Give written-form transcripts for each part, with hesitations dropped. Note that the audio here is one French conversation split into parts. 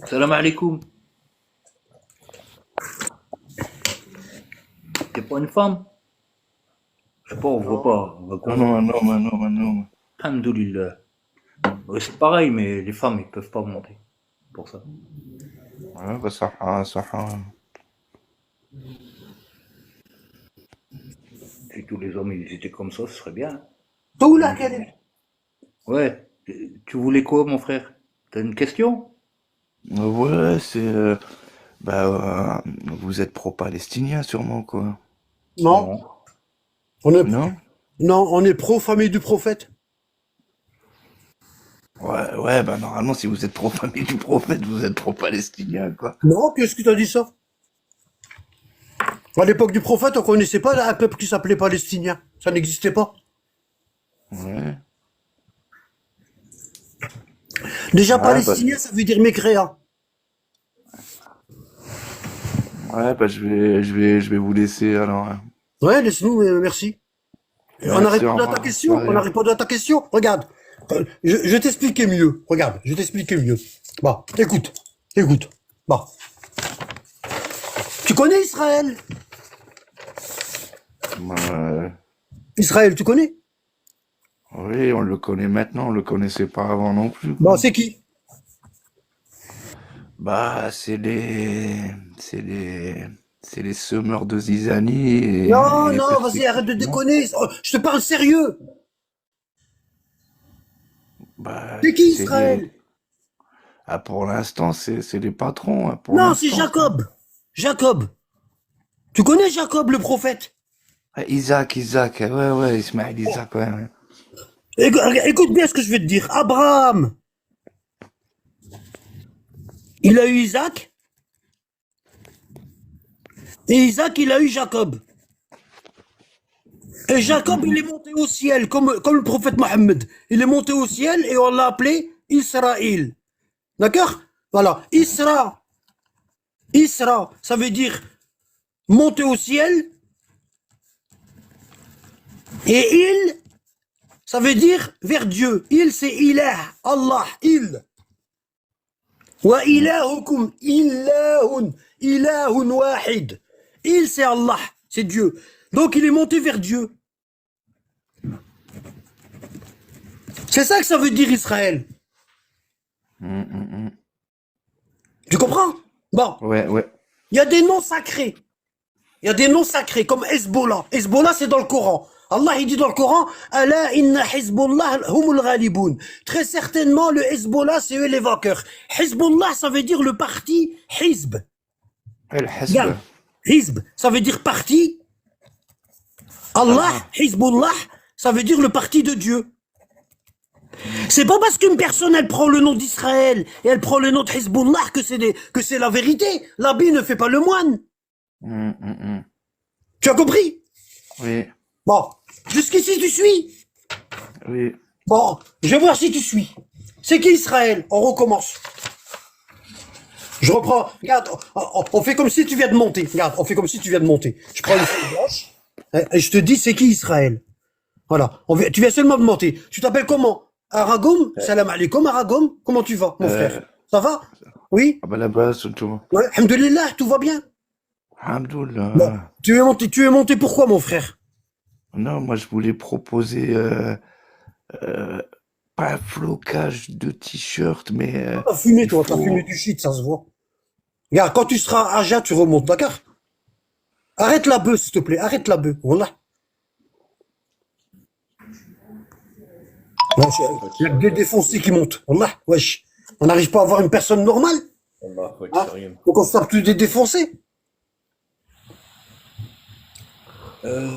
Salam alaikum. T'es pas une femme? Je sais pas, on voit pas. On va Non, non, confondre. un homme, un homme, un homme. Alhamdoulilah. Ouais, c'est pareil, mais les femmes, ils peuvent pas monter. Pour ça. Ouais, bah ça. Si tous les hommes, ils étaient comme ça, ce serait bien, hein. طول Tout le monde. كريم. Ouais. Tu voulais quoi, mon frère? T'as une question? Ouais, vous êtes pro-palestinien sûrement, quoi. Non, Non. on est, Non? non, on est pro-famille du prophète. Ouais, ouais, bah normalement, si vous êtes pro-famille du prophète, vous êtes pro-palestinien, quoi. Non, qu'est-ce que t'as dit ça? À l'époque du prophète, on connaissait pas un peuple qui s'appelait palestinien. Ça n'existait pas. Ouais, Déjà, ouais, bah, palestinien, ça veut dire mécréant. ouais, bah, je vais vous laisser alors, hein. Ouais, laisse-nous, merci. On a Merci, au répondu à ta revoir. question? On a Salut. répondu à ta question? Regarde. Je vais t'expliquer mieux. Regarde, je vais t'expliquer mieux. Bon, écoute. Écoute. Bon. Tu connais Israël? Euh, Israël, tu connais? oui, on le connaît maintenant, on le connaissait pas avant non plus, Bon, quoi. c'est qui? Bah, c'est les semeurs de zizanie et Non, les non, vas-y, arrête de persécuteurs, non? déconner. Oh, je te parle sérieux. Bah, C'est qui c'est les, Israël? pour l'instant, c'est les patrons, hein, pour Non, c'est l'instant. Jacob. Jacob. Tu connais Jacob, le prophète? Ah, Isaac, ouais, ouais, Ismaël Isaac, ouais, ouais. Écoute bien ce que je vais te dire. Abraham, il a eu Isaac, et Isaac, il a eu Jacob. Et Jacob, il est monté au ciel, comme le prophète Mohammed. Il est monté au ciel et on l'a appelé Israël. D'accord? Voilà. Isra, ça veut dire monter au ciel, et il, ça veut dire vers Dieu. Il, c'est Ilah, Allah, il. Wa Mm. ilahukum ilahun wahid. Il, c'est Allah, c'est Dieu. Donc il est monté vers Dieu. C'est ça que ça veut dire Israël. Mm, mm, mm. Tu comprends? Bon, Ouais, ouais. il y a des noms sacrés. Il y a des noms sacrés comme Hezbollah. Hezbollah, c'est dans le Coran. Allah, il dit dans le Coran, Allah inna Hezbollah humul ghalibun. Très certainement, le Hezbollah, c'est eux les vainqueurs. Hezbollah, ça veut dire le parti Hizb. El Hesb. Regarde, Hizb, ça veut dire parti. Allah, Ah. Hezbollah, ça veut dire le parti de Dieu. Mm, C'est pas parce qu'une personne, elle prend le nom d'Israël et elle prend le nom de Hezbollah que c'est la vérité. L'habit ne fait pas le moine. mm, mm, mm. Tu as compris? Oui, Bon, jusqu'ici, tu suis? oui. Bon, je vais voir si tu suis. C'est qui Israël? On recommence. Je reprends. Regarde, on fait comme si tu viens de monter. Regarde, on fait comme si tu viens de monter. Je prends une feuille blanche et je te dis c'est qui Israël. Voilà. Tu viens seulement de monter. Tu t'appelles comment? Aragom? Salam alaikum, Aragom. Comment tu vas, mon frère? Euh, Ça va? Oui? ah bah là-bas, surtout. Ouais, alhamdoulilah, tout va bien? Bon, Alhamdoulilah. tu es monté pourquoi, mon frère? Non, moi je voulais proposer euh, pas un flocage de t-shirt, mais T'as fumé, il toi, t'as fumé faut. du shit, ça se voit. Regarde, quand tu seras à Aja, tu remontes, d'accord? Arrête la bœuf, s'il te plaît, arrête la bœuf. Wallah. Non, il y a que des défoncés qui montent. Wallah, wesh. On n'arrive pas à avoir une personne normale, Allah, faut être hein? sérieux. Donc on se tape tous des défoncés. Euh,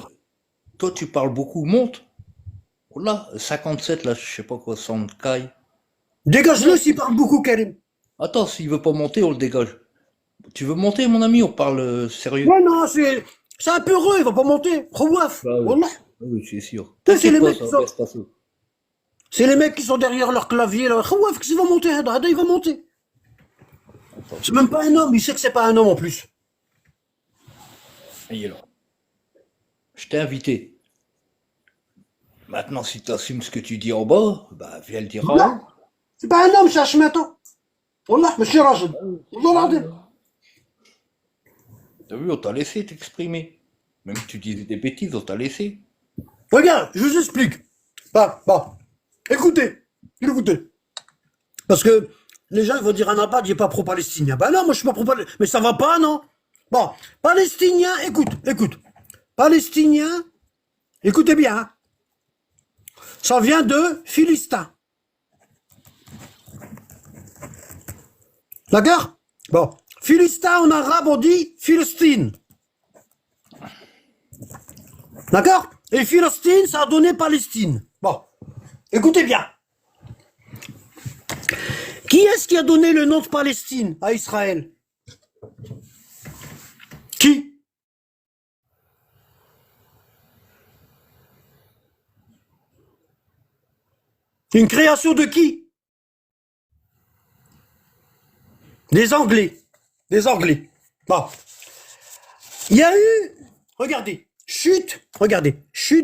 Toi, tu parles beaucoup, monte. Là, 57, là, je sais pas quoi, 100 caille. Dégage-le s'il parle beaucoup, Karim. Attends, s'il veut pas monter, on le dégage. Tu veux monter, mon ami, on parle sérieux. Ouais, non, c'est un peu heureux, il va pas monter. Rouaf. Bah oui, Wallah. ah oui, c'est sûr. Ça, c'est les T'inquiète pas, mecs ça qui va sont, bien se passer. c'est les mecs qui sont derrière leur clavier, là. Rouaf, qu'il va monter, Hada, il va monter. Attends, C'est même pas un homme, il sait que c'est pas un homme en plus. il est là. Je t'ai invité. Maintenant, si tu assumes ce que tu dis en bas, bah, viens le dire en Voilà. haut. C'est pas un homme, cherche maintenant. والله ماشي راجل والله العظيم. T'as vu, on t'a laissé t'exprimer. Même si tu disais des bêtises, on t'a laissé. Regarde, je vous explique. Bah, écoutez, écoutez. Parce que les gens ils vont dire Anabad, il n'est pas pro-palestinien. Ben non, moi je suis pas pro-palestinien. Mais ça va pas, non? Bon, palestinien, écoute. Palestinien, écoutez bien, hein. Ça vient de Philistin. D'accord? Bon, Philistin en arabe on dit Philistine. D'accord? Et Philistine, ça a donné Palestine. Bon, écoutez bien. Qui est-ce qui a donné le nom de Palestine à Israël? Qui? Une création de qui? Des Anglais. Des Anglais. Bon. Il y a eu, regardez, chute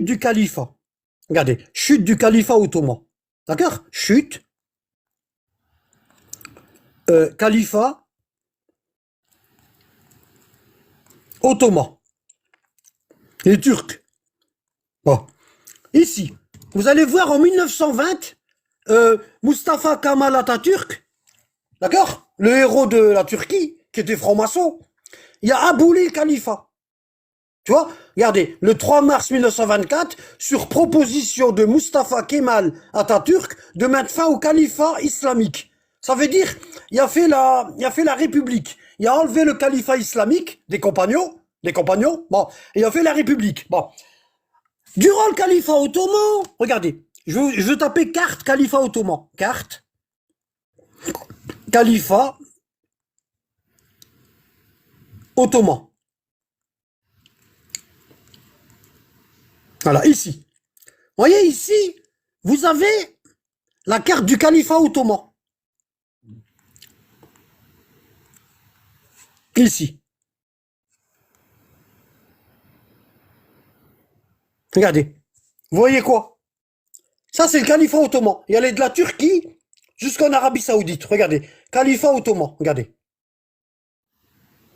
du califat. Regardez, chute du califat ottoman. D'accord? Chute, califat ottoman. Les Turcs. Bon. Ici, vous allez voir en 1920, Mustafa Kemal Atatürk, d'accord? Le héros de la Turquie, qui était franc-maçon, il a aboli le califat. Tu vois? Regardez, le 3 mars 1924, sur proposition de Mustafa Kemal Atatürk, de mettre fin au califat islamique. Ça veut dire, il a fait la République. Il a enlevé le califat islamique des compagnons, bon, et il a fait la République. Bon. Durant le califat ottoman, regardez, je veux taper carte califat ottoman. Carte, califat ottoman. Voilà, ici. Vous voyez, ici, vous avez la carte du califat ottoman. Ici. Regardez. Vous voyez quoi? Ça, c'est le califat ottoman. Il y allait de la Turquie jusqu'en Arabie Saoudite. Regardez. Califat ottoman. Regardez.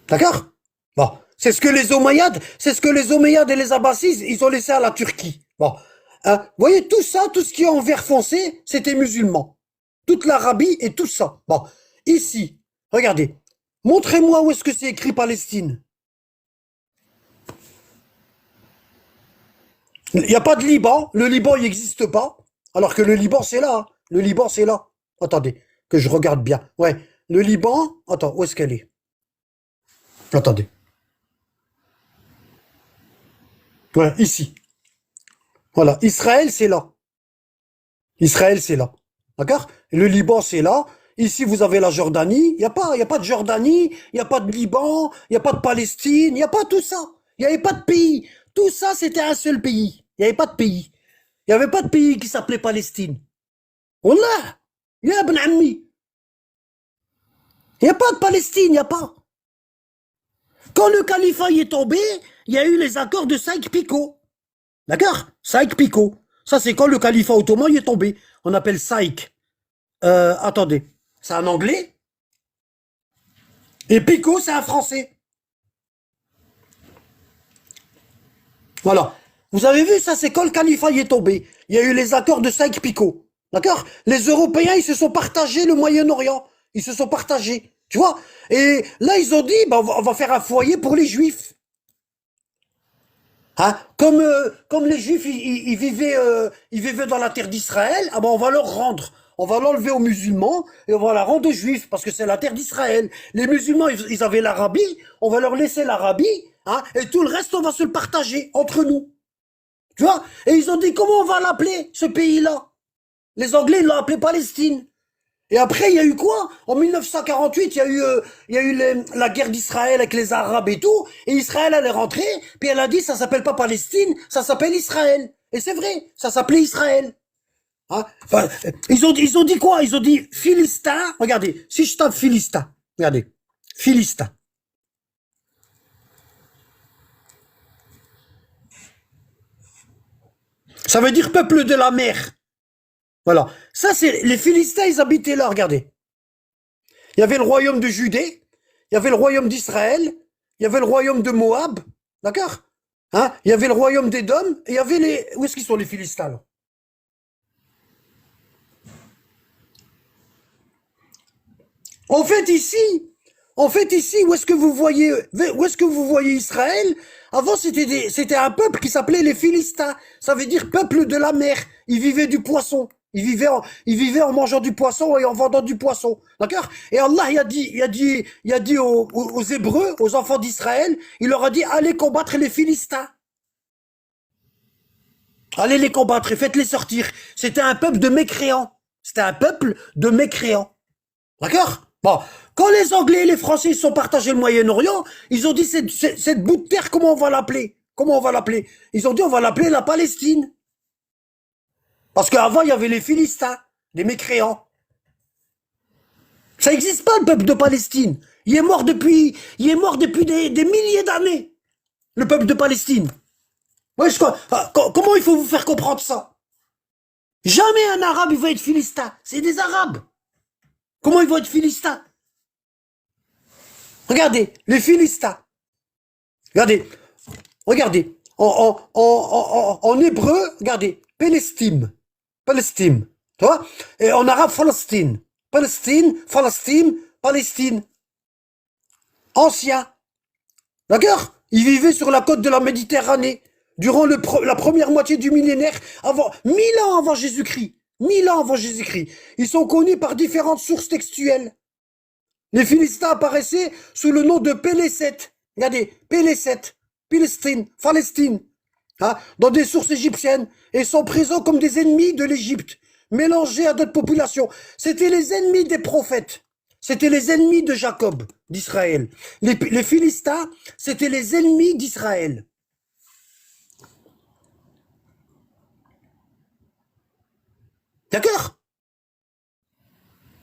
D'accord? Bon. C'est ce que les Omeyyades et les Abbasides, ils ont laissé à la Turquie. Bon. Hein? Vous voyez, tout ça, tout ce qui est en vert foncé, c'était musulman. Toute l'Arabie et tout ça. Bon. Ici. Regardez. Montrez-moi où est-ce que c'est écrit Palestine. Il n'y a pas de Liban. Le Liban, il n'existe pas. Alors que le Liban, c'est là. Hein. Le Liban, c'est là. Attendez, que je regarde bien. Ouais. Le Liban. Attends, où est-ce qu'elle est? Attendez. Ouais, ici. Voilà. Israël, c'est là. Israël, c'est là. D'accord? Et le Liban, c'est là. Ici, vous avez la Jordanie. Il n'y a pas de Jordanie. Il n'y a pas de Liban. Il n'y a pas de Palestine. Il n'y a pas tout ça. Il n'y avait pas de pays. Tout ça, c'était un seul pays. Il n'y avait pas de pays. Il n'y avait pas de pays qui s'appelait Palestine. Wallah. Ya ben ammi. Il n'y a pas de Palestine, il n'y a pas. Quand le califat y est tombé, il y a eu les accords de Saïk-Picot. D'accord? Saïk-Picot. Ça, c'est quand le califat ottoman y est tombé. On appelle Saïk. Attendez. C'est un anglais. Et Picot, c'est un français. Voilà. Vous avez vu, ça, c'est quand le califat y est tombé. Il y a eu les accords de Saïk-Picot. D'accord? Les Européens, ils se sont partagés le Moyen-Orient. Ils se sont partagés. Tu vois? Et là, ils ont dit, bah, on va faire un foyer pour les Juifs. Hein? Comme les Juifs, ils vivaient dans la terre d'Israël, ah ben, on va leur rendre. On va l'enlever aux musulmans et on va la rendre aux Juifs parce que c'est la terre d'Israël. Les musulmans, ils avaient l'Arabie, on va leur laisser l'Arabie, hein, et tout le reste, on va se le partager entre nous. Tu vois? Et ils ont dit, comment on va l'appeler, ce pays-là? Les Anglais, ils l'ont appelé Palestine. Et après, il y a eu quoi? En 1948, il y a eu la guerre d'Israël avec les Arabes et tout. Et Israël, elle est rentrée, puis elle a dit, ça s'appelle pas Palestine, ça s'appelle Israël. Et c'est vrai, ça s'appelait Israël. Hein? Enfin, ils ont dit quoi? Ils ont dit Philistin. Regardez, si je tape Philistin, regardez, Philistin. Ça veut dire peuple de la mer. Voilà. Ça, c'est les Philistins, ils habitaient là, regardez. Il y avait le royaume de Judée, il y avait le royaume d'Israël, il y avait le royaume de Moab, d'accord? Hein? Il y avait le royaume d'Édom, et il y avait les... Où est-ce qu'ils sont les Philistins, là? En fait, ici, où est-ce que vous voyez Israël? Avant, c'était un peuple qui s'appelait les Philistins. Ça veut dire peuple de la mer. Ils vivaient du poisson. Ils vivaient en mangeant du poisson et en vendant du poisson. D'accord? Et Allah, il a dit aux Hébreux, aux enfants d'Israël, il leur a dit, allez combattre les Philistins. Allez les combattre et faites-les sortir. C'était un peuple de mécréants. C'était un peuple de mécréants. D'accord? Bon, quand les Anglais et les Français se sont partagés le Moyen-Orient, ils ont dit cette bout de terre, comment on va l'appeler? Comment on va l'appeler? Ils ont dit on va l'appeler la Palestine. Parce qu'avant, il y avait les Philistins, les mécréants. Ça n'existe pas, le peuple de Palestine. Il est mort depuis des milliers d'années, le peuple de Palestine. Ouais, comment il faut vous faire comprendre ça? Jamais un Arabe il va être Philistin. C'est des Arabes. Comment ils vont être Philistins? Regardez, les Philistins. Regardez. En hébreu, regardez, Palestine. Tu vois? Et en arabe, Palestine. Palestine. Ancien. D'accord? Ils vivaient sur la côte de la Méditerranée durant la première moitié du millénaire, 1000 ans avant Jésus-Christ. 1000 ans avant Jésus-Christ. Ils sont connus par différentes sources textuelles. Les Philistins apparaissaient sous le nom de Péléset. Regardez, Péléset, Palestine, hein, dans des sources égyptiennes, et sont présents comme des ennemis de l'Égypte, mélangés à d'autres populations. C'était les ennemis des prophètes. C'était les ennemis de Jacob, d'Israël. Les Philistins, c'était les ennemis d'Israël. D'accord?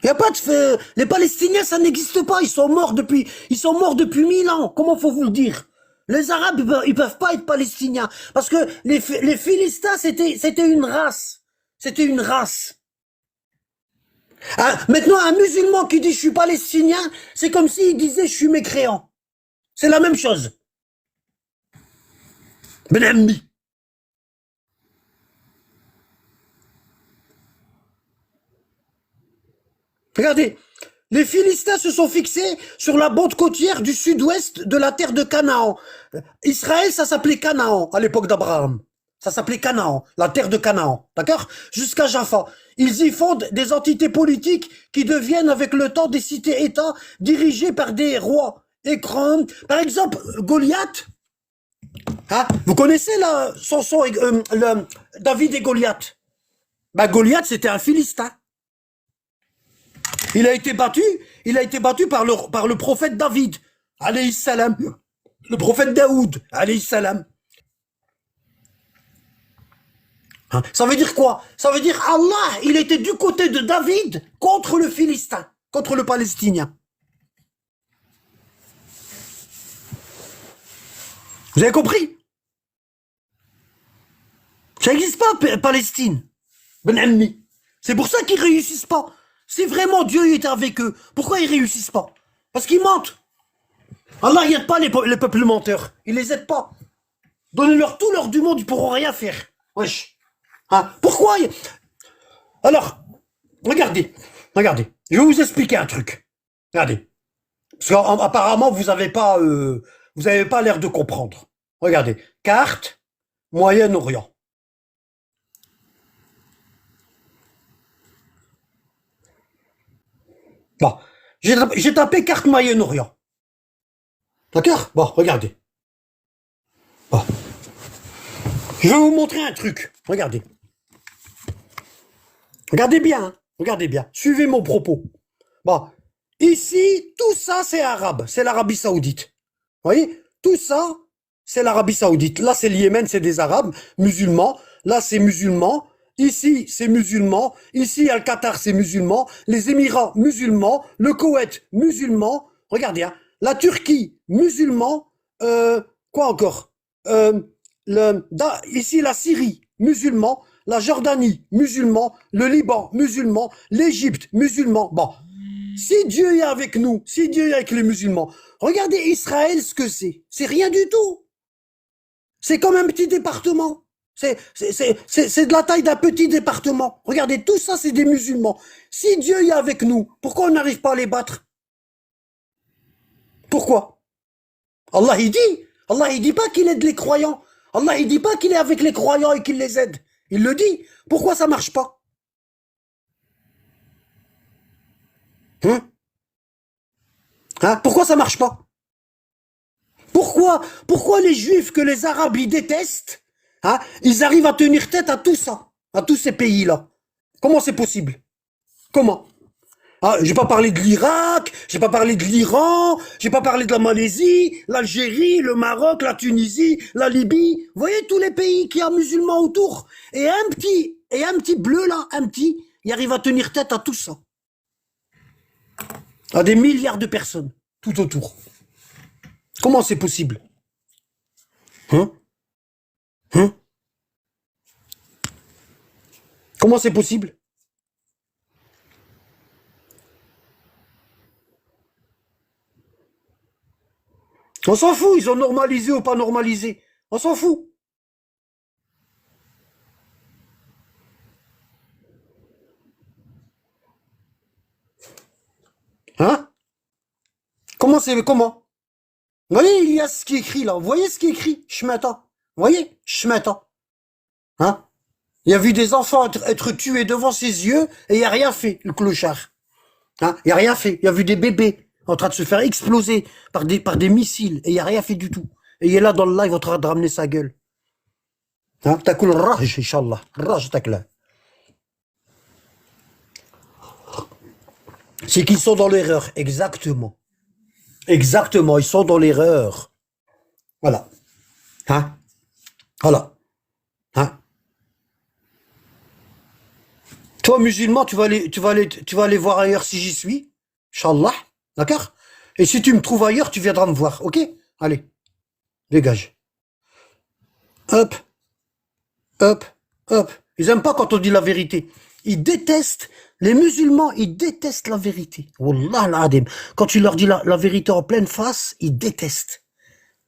Y a pas de les Palestiniens, ça n'existe pas. Ils sont morts depuis 1000 ans. Comment faut vous le dire? Les Arabes, ils peuvent pas être palestiniens parce que les Philistins, c'était une race. C'était une race. Ah, maintenant, un musulman qui dit je suis palestinien, c'est comme s'il disait je suis mécréant. C'est la même chose. Ben ammi. Regardez, les Philistins se sont fixés sur la bande côtière du sud-ouest de la terre de Canaan. Israël, ça s'appelait Canaan à l'époque d'Abraham. Ça s'appelait Canaan, la terre de Canaan, d'accord? Jusqu'à Jaffa. Ils y fondent des entités politiques qui deviennent avec le temps des cités-États dirigées par des rois. Écran, par exemple, Goliath. Hein? Vous connaissez David et Goliath? Ben, Goliath, c'était un Philistin. Il a été battu par le prophète David, alayhi salam. Le prophète Daoud, alayhi salam. Hein? Ça veut dire quoi? Ça veut dire Allah, il était du côté de David contre le Philistin, contre le Palestinien. Vous avez compris? Ça n'existe pas, Palestine. Ben ammi. C'est pour ça qu'ils réussissent pas. Si vraiment Dieu était avec eux, pourquoi ils réussissent pas? Parce qu'ils mentent. Allah n'aide pas les peuples menteurs. Il les aide pas. Donnez-leur tout l'or du monde, ils pourront rien faire. Wesh. Hein? Pourquoi? Alors, regardez. Je vais vous expliquer un truc. Regardez. Parce qu'apparemment, vous avez pas l'air de comprendre. Regardez. Carte, Moyen-Orient. Bon, j'ai tapé carte Moyen-Orient. D'accord? Bon, regardez. Bon. Je vais vous montrer un truc. Regardez. Regardez bien. Hein. Regardez bien. Suivez mon propos. Bon. Ici, tout ça, c'est arabe. C'est l'Arabie Saoudite. Vous voyez? Tout ça, c'est l'Arabie Saoudite. Là, c'est le Yémen, c'est des Arabes musulmans. Là, c'est musulmans. Ici, c'est musulman. Ici, il y a le Qatar, c'est musulman. Les Émirats, musulmans. Le Koweït, musulman. Regardez, hein. La Turquie, musulman. Quoi encore? Ici, la Syrie, musulman. La Jordanie, musulman. Le Liban, musulman. L'Égypte, musulman. Bon. Si Dieu est avec nous, si Dieu est avec les musulmans, regardez Israël ce que c'est. C'est rien du tout. C'est comme un petit département. C'est de la taille d'un petit département. Regardez, tout ça, c'est des musulmans. Si Dieu est avec nous, pourquoi on n'arrive pas à les battre? Pourquoi? Allah, il dit pas qu'il aide les croyants. Allah, il dit pas qu'il est avec les croyants et qu'il les aide. Il le dit. Pourquoi ça marche pas? Pourquoi ça marche pas? Pourquoi les juifs que les arabes ils détestent, ils arrivent à tenir tête à tout ça, à tous ces pays-là? Comment c'est possible? Comment? J'ai pas parlé de l'Irak, j'ai pas parlé de l'Iran, j'ai pas parlé de la Malaisie, l'Algérie, le Maroc, la Tunisie, la Libye. Vous voyez tous les pays qui ont musulmans autour. Et un petit bleu là, il arrive à tenir tête à tout ça. À des milliards de personnes, tout autour. Comment c'est possible? Comment c'est possible? On s'en fout, ils ont normalisé ou pas normalisé. On s'en fout. Comment? Vous voyez, il y a ce qui est écrit là. Vous voyez ce qui est écrit? Shmata. Vous voyez? Shmata. Il a vu des enfants être tués devant ses yeux et il a rien fait, le clochard. Il a rien fait. Il a vu des bébés en train de se faire exploser par des missiles et il a rien fait du tout. Et il est là dans le live en train de ramener sa gueule. Takul raj, Inch'Allah. Raj takla. C'est qu'ils sont dans l'erreur, exactement. Exactement, ils sont dans l'erreur. Voilà. Voilà. Toi, musulman, tu vas aller voir ailleurs si j'y suis. Inch'Allah. D'accord? Et si tu me trouves ailleurs, tu viendras me voir. Ok? Allez. Dégage. Hop. Hop. Hop. Ils aiment pas quand on dit la vérité. Ils détestent, les musulmans, ils détestent la vérité. Wallah al-adim. Quand tu leur dis la vérité en pleine face, ils détestent.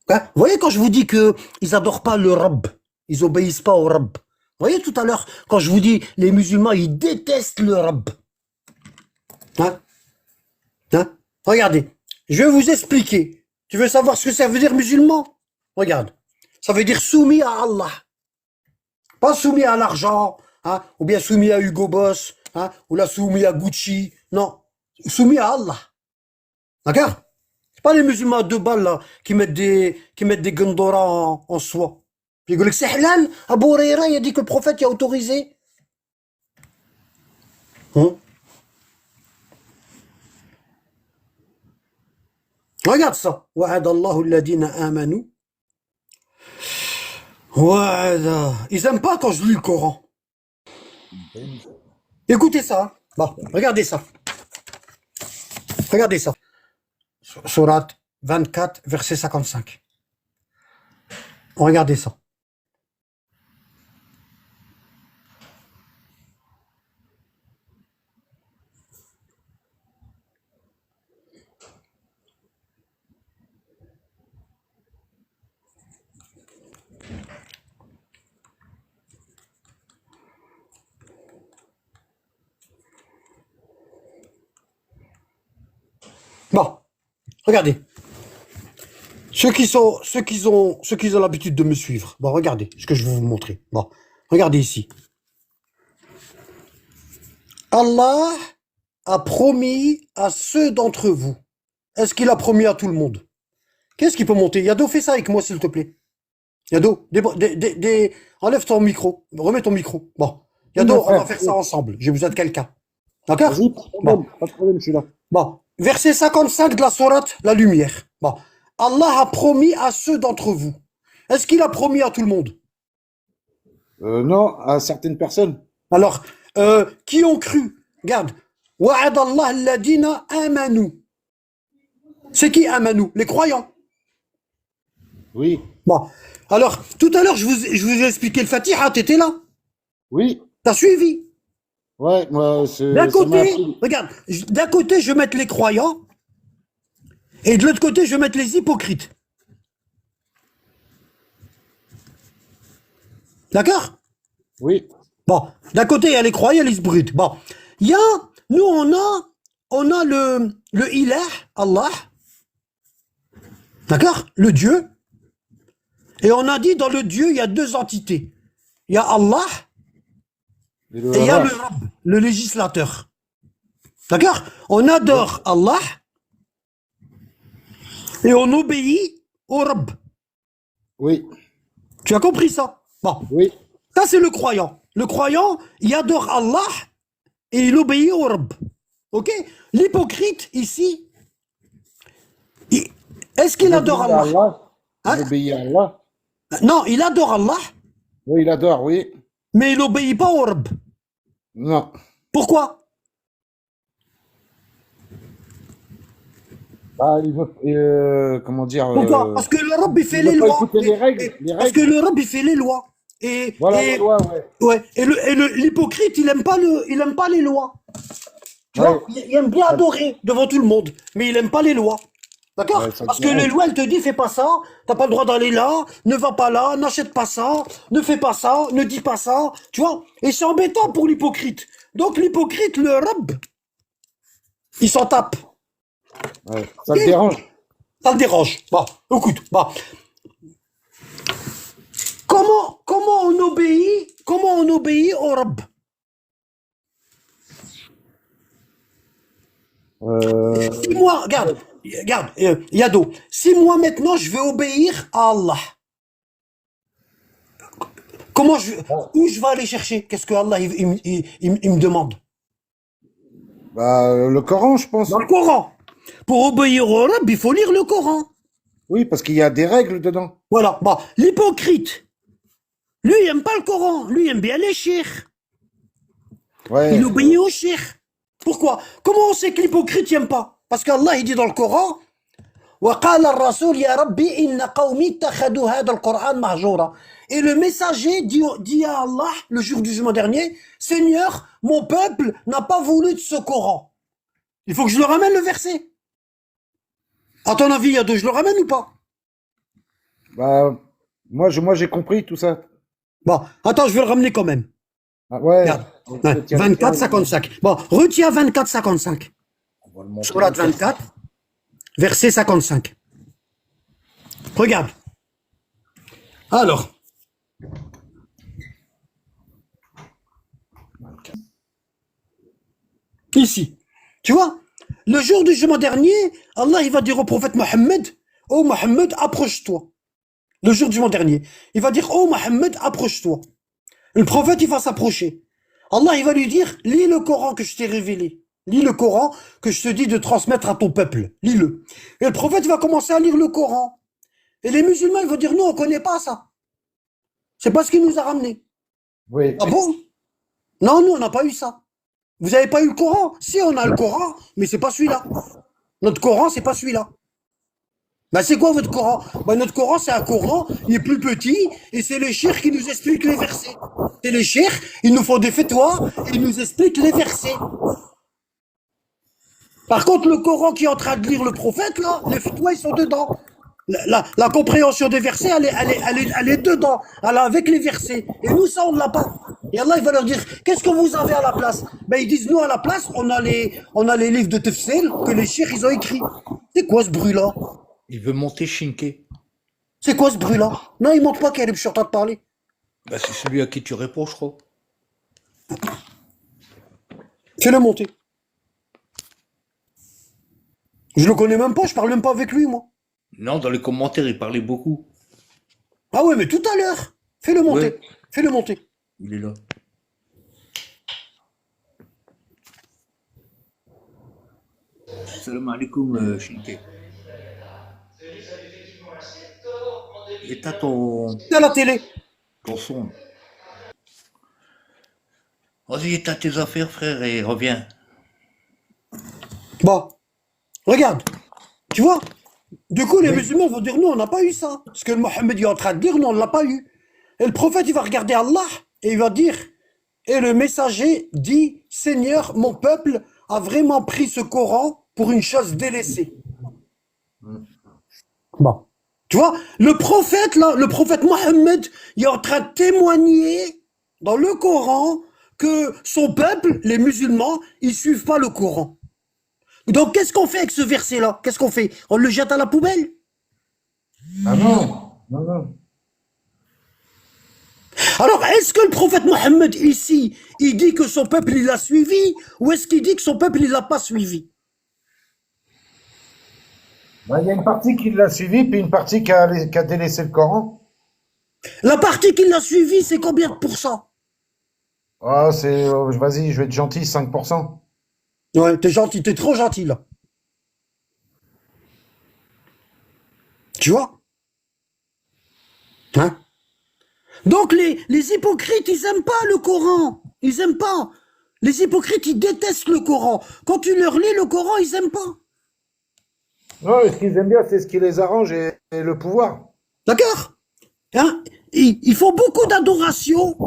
Vous voyez quand je vous dis que ils adorent pas le Rabb, ils obéissent pas au Rabb. Vous voyez tout à l'heure, quand je vous dis les musulmans, ils détestent le Rabb. Regardez, je vais vous expliquer. Tu veux savoir ce que ça veut dire musulman? Regarde, ça veut dire soumis à Allah. Pas soumis à l'argent, ou bien soumis à Hugo Boss, ou là soumis à Gucci. Non, soumis à Allah. D'accord? C'est pas les musulmans à 2 balles là, qui mettent des Gandora en soie. Puis ils disent que c'est halal. Abu Huraira, il a dit que le prophète y a autorisé. Regarde ça. Wa'ada Allahu alladhina amanu. Wa'ada. Ils aiment pas quand je lis le Coran. Écoutez ça. Bon, regardez ça. Regardez ça. Surat 24, verset 55. Regardez ça. Bon, regardez. Ceux qui ont l'habitude de me suivre. Bon, regardez ce que je vais vous montrer. Bon, regardez ici. Allah a promis à ceux d'entre vous. Est-ce qu'il a promis à tout le monde? Qu'est-ce qui peut monter? Yado, fais ça avec moi, s'il te plaît. Yado, enlève ton micro. Remets ton micro. Bon. Yado, on va faire ça ensemble. J'ai besoin de quelqu'un. D'accord? Vas-y, pas de problème, je suis là. Bon. Verset 55 de la sourate, la lumière. Bon. Allah a promis à ceux d'entre vous. Est-ce qu'il a promis à tout le monde? Non, à certaines personnes. Alors, qui ont cru? Regarde. Wa'ada Allah alladina amanu. C'est qui amanu? Les croyants. Oui, Bon. Alors, tout à l'heure, je vous ai expliqué le Fatiha, t'étais là. oui, T'as suivi. Ouais, moi, D'un ça m'a côté, appris. regarde, d'un côté, je vais mettre les croyants, et de l'autre côté, je vais mettre les hypocrites. D'accord? Oui, Bon, d'un côté, il y a les croyants et les hypocrites. Bon, il y a, nous, on a le ilah, Allah, d'accord? Le Dieu. Et on a dit dans le Dieu, il y a deux entités. Il y a Allah et le et il y a le Rab. Rabb, le législateur. D'accord? On adore Allah et on obéit au Rabb. Oui, Tu as compris ça? Bon, oui, ça c'est le croyant. Le croyant, il adore Allah et il obéit au Rabb. Ok? L'hypocrite ici, est-ce qu'il il adore obéit à Allah? Allah. Hein? Il obéit à Allah. Non, il adore Allah, Oui, il adore, oui. mais il n'obéit pas au Rabb. Non. Pourquoi? Bah, il veut, comment dire, Pourquoi? Parce que le Rabb, il fait il les veut pas lois. écouter les règles. Les Parce que règles. le Rabb, il fait les lois. Voilà, les lois, ouais. Ouais, l'hypocrite, il aime pas les lois. Tu Ouais, vois, il aime bien adorer devant tout le monde, mais il aime pas les lois. D'accord? ouais, ça Parce te que les dérange. lois, elles te disent, fais pas ça, t'as pas le droit d'aller là, ne va pas là, n'achète pas ça, ne fais pas ça, ne dis pas ça, tu vois? Et c'est embêtant pour l'hypocrite. Donc l'hypocrite, le Rabb, il s'en tape. Ouais, ça Ok? te dérange. Ça le dérange. Bon, écoute, bon. Comment on obéit au Rabb? Si moi, regarde, Yado, si moi maintenant je veux obéir à Allah, comment où je vais aller chercher? Qu'est-ce que Allah il me demande? Bah, le Coran, je pense. Dans le Coran. Pour obéir au Rabb, il faut lire le Coran. Oui, parce qu'il y a des règles dedans. Voilà. Bon, l'hypocrite, lui, il aime pas le Coran. Lui, il aime bien les chirs. Ouais, Il obéit aux chirs. Pourquoi? Comment on sait que l'hypocrite n'aime pas? Parce qu'Allah, il dit dans le Coran, وقال الرسول يا ربي إن قومي اتخذوا هذا القرآن مهجورا. Et le messager dit à Allah, le jour du jugement dernier, Seigneur, mon peuple n'a pas voulu de ce Coran. Il faut que je le ramène le verset. À ton avis, Yado, je le ramène ou pas? bah, moi, j'ai compris tout ça. Bon, attends, je vais le ramener quand même. Ah, ouais. Regarde. Tiens, tiens, 24-55. Bon, retiens 24-55. On va le montrer. Surat 24, verset 55. Regarde. Alors. Ici. Tu vois? Le jour du jugement dernier, Allah il va dire au prophète Mohammed, oh Mohammed, approche-toi. Le jour du jugement dernier. Il va dire, oh Mohammed, approche-toi. Le prophète il va s'approcher. Allah il va lui dire, lis le Coran que je t'ai révélé. Lis le Coran que je te dis de transmettre à ton peuple. Lis-le. Et le prophète va commencer à lire le Coran. Et les musulmans ils vont dire, non, on connaît pas ça. C'est pas ce qui nous a ramené. Oui. Ah bon? Non, nous on n'a pas eu ça. Vous avez pas eu le Coran? Si, on a le Coran, mais c'est pas celui-là. Notre Coran, c'est pas celui-là. Ben, c'est quoi votre Coran? Ben, notre Coran, c'est un Coran, il est plus petit, et c'est les cheikhs qui nous expliquent les versets. C'est les cheikhs, ils nous font des fatwas, et ils nous expliquent les versets. Par contre, le Coran qui est en train de lire le prophète, là, les fatwas, ils sont dedans. La compréhension des versets, elle est dedans, elle est avec les versets. Et nous, ça, on ne l'a pas. Et Allah, il va leur dire, qu'est-ce que vous avez à la place? Ben, ils disent, nous, à la place, on a les livres de tafsir que les cheikhs, ils ont écrits. C'est quoi ce bruit-là? Il veut monter Shinke. C'est quoi ce bruit-là? Non, il monte pas, Karim, je suis en train de parler. Bah, c'est celui à qui tu réponds, je crois. Fais-le monter. Je le connais même pas, je parle même pas avec lui, moi. Non, dans les commentaires, il parlait beaucoup. Ah ouais, mais tout à l'heure. Fais-le monter. Ouais. Fais-le monter. Il est là. Salam alaikum, Shinke. Éteins À la télé. ton son. Vas-y, éteins tes affaires, frère, et reviens. Bon. Regarde. Tu vois? Du coup, les Oui. musulmans vont dire, non, on n'a pas eu ça. Ce que Mohammed est en train de dire, non, on ne l'a pas eu. Et le prophète, il va regarder Allah et il va dire, Et le messager dit, Seigneur, mon peuple a vraiment pris ce Coran pour une chose délaissée. Bon. Tu vois, le prophète, là, le prophète Mohammed, il est en train de témoigner dans le Coran que son peuple, les musulmans, ils suivent pas le Coran. Donc, qu'est-ce qu'on fait avec ce verset-là? Qu'est-ce qu'on fait? On le jette à la poubelle? Ah non, non, non. Alors, est-ce que le prophète Mohammed, ici, il dit que son peuple, il l'a suivi, ou est-ce qu'il dit que son peuple, il l'a pas suivi? Bah, il y a une partie qui l'a suivi, puis une partie qui a délaissé le Coran. La partie qui l'a suivi, c'est combien de pourcents? Ah, vas-y, je vais être gentil, 5%. Ouais, t'es gentil, t'es trop gentil, là. Tu vois? Hein? Donc les hypocrites, ils aiment pas le Coran. Ils aiment pas. Les hypocrites, ils détestent le Coran. Quand tu leur lis le Coran, ils aiment pas. Non, ce qu'ils aiment bien, c'est ce qui les arrange et le pouvoir. D'accord? Hein? Ils font beaucoup d'adoration.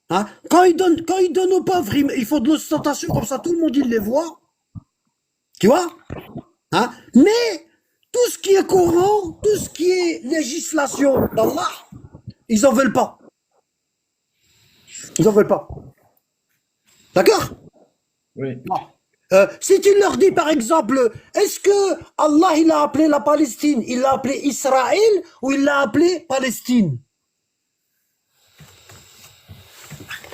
Hein? Quand ils donnent aux pauvres, ils font de l'ostentation, comme ça tout le monde il les voit. Tu vois? Hein? Mais tout ce qui est Coran, tout ce qui est législation d'Allah, ils en veulent pas. Ils en veulent pas. D'accord? Oui. Si tu leur dis par exemple, est-ce que Allah il a appelé la Palestine, il l'a appelé Israël ou il l'a appelé Palestine?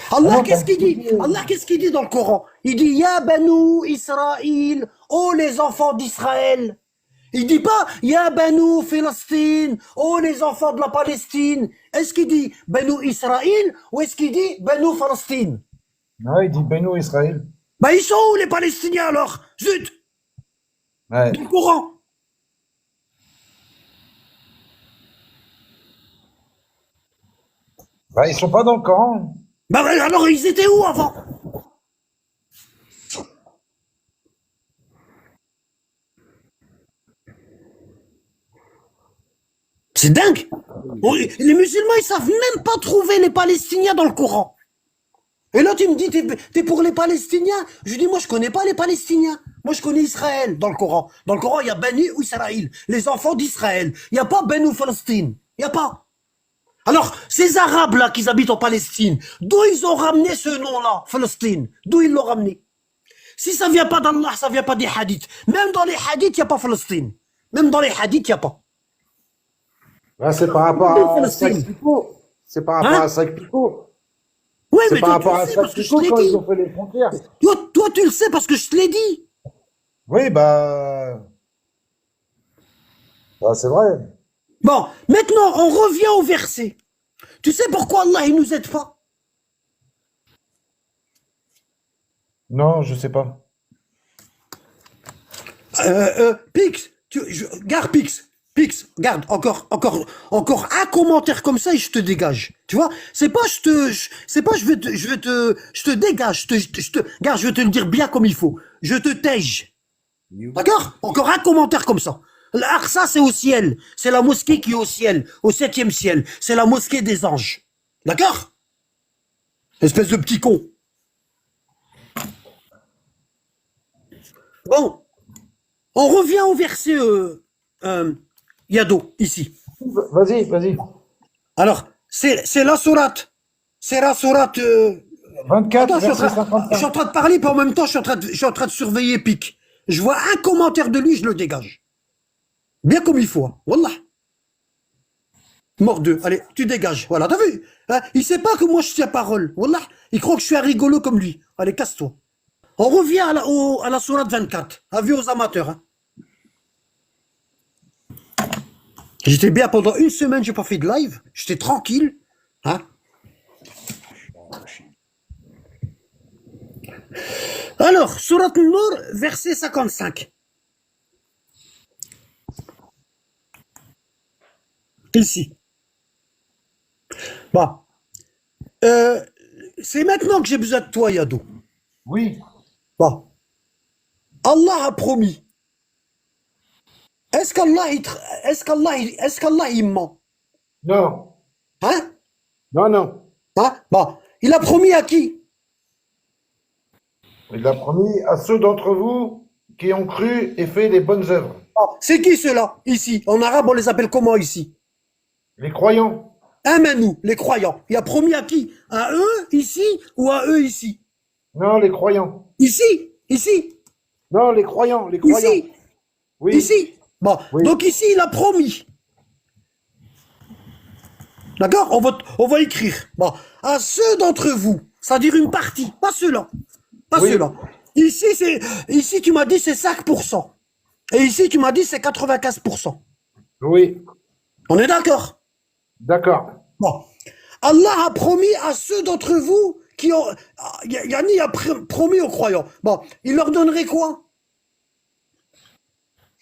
Allah, qu'est-ce qu'il dit? Allah, qu'est-ce qu'il dit dans le Coran? Il dit, Ya Banu Israël, oh les enfants d'Israël. Il dit pas, Ya Banu Palestine, oh les enfants de la Palestine. Est-ce qu'il dit Banu Israël ou est-ce qu'il dit Banu Palestine? Non, il dit Beno Israël. Bah ils sont où les Palestiniens alors? Zut! Ouais. Dans le Coran. Bah, ils sont pas dans le Coran. Bah alors ils étaient où avant? C'est dingue! Les musulmans ils savent même pas trouver les Palestiniens dans le Coran. Et là, tu me dis, t'es pour les Palestiniens? Je dis, moi, je connais pas les Palestiniens. Moi, je connais Israël dans le Coran. Dans le Coran, il y a Bani ou Israël, les enfants d'Israël. Il n'y a pas Ben ou Palestine. Il n'y a pas. Alors, ces Arabes-là qui habitent en Palestine, d'où ils ont ramené ce nom-là, Palestine? D'où ils l'ont ramené? Si ça vient pas d'Allah, ça vient pas des hadiths. Même dans les hadiths, il n'y a pas Palestine. Même dans les hadiths, il n'y a pas. Là, c'est par rapport à Sac-Picot. C'est par rapport Hein? à Sac-Picot. Ouais, C'est mais par toi, rapport tu à le sais parce que je te Sac-Picot l'ai quand dit. ils ont fait les frontières. Toi, tu le sais parce que je te l'ai dit. Oui, bah c'est vrai. Bon, maintenant, on revient au verset. Tu sais pourquoi Allah, il nous aide pas? Non, je sais pas. Pix, garde Pix, garde, encore un commentaire comme ça et je te dégage. Tu vois, c'est pas je te dégage, garde, je vais te le dire bien comme il faut. Je te tège. D'accord? Encore un commentaire comme ça. L'Aqsa, c'est au ciel. C'est la mosquée qui est au ciel, au 7e ciel. C'est la mosquée des anges. D'accord? Espèce de petit con. Bon, on revient au verset Yado, ici. Vas-y, vas-y. Alors, c'est la sourate. C'est la sourate. 24, Attends, verset je suis 55. en train de parler, puis en même temps, je suis en train de surveiller Pic. Je vois un commentaire de lui, je le dégage. Bien comme il faut. Hein. Wallah. Mort d'eux. Allez, tu dégages. Voilà, t'as vu? Hein, il sait pas que moi je tiens parole. Wallah. Il croit que je suis un rigolo comme lui. Allez, casse-toi. On revient à la sourate 24. Avis aux amateurs. Hein. J'étais bien pendant une semaine, j'ai pas fait de live. J'étais tranquille. Hein. Alors, sourate Nour, verset 55. Ici. Bon. C'est maintenant que j'ai besoin de toi, Yado. Oui. Bon. Allah a promis. Est-ce qu'Allah il ment? Non. Hein? Non, non. Hein? Bon. Il a promis à qui? Il l'a promis à ceux d'entre vous qui ont cru et fait les bonnes œuvres. Ah, c'est qui ceux-là, ici? En arabe, on les appelle comment ici? Les croyants. Amanou, les croyants. Il a promis à qui? À eux, ici, ou à eux, ici? Non, les croyants. Ici, ici, Non, les croyants, les croyants. ici, Oui, ici. Bon, oui. donc ici, il a promis. D'accord? On va écrire. Bon, à ceux d'entre vous, c'est-à-dire une partie, pas ceux-là. Pas Oui. ceux-là. Ici, tu m'as dit c'est 5%. Et ici, tu m'as dit c'est 95%. Oui, On est d'accord? d'accord. Bon. Allah a promis à ceux d'entre vous qui ont. Yani a promis aux croyants. Bon, il leur donnerait quoi?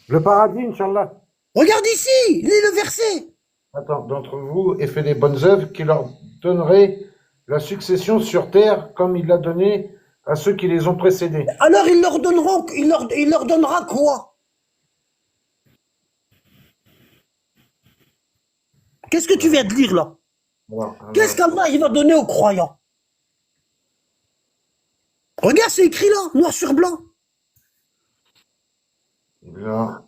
Le paradis, Inch'Allah. Regarde ici, lis le verset. Attends, d'entre vous et fait les bonnes œuvres qui leur donneraient la succession sur terre comme il l'a donné à ceux qui les ont précédés. Alors ils leur donneront, il leur donnera quoi? Qu'est-ce que tu viens de lire là? Qu'est-ce qu'Allah il va donner aux croyants? Regarde, c'est écrit là, noir sur blanc. Là.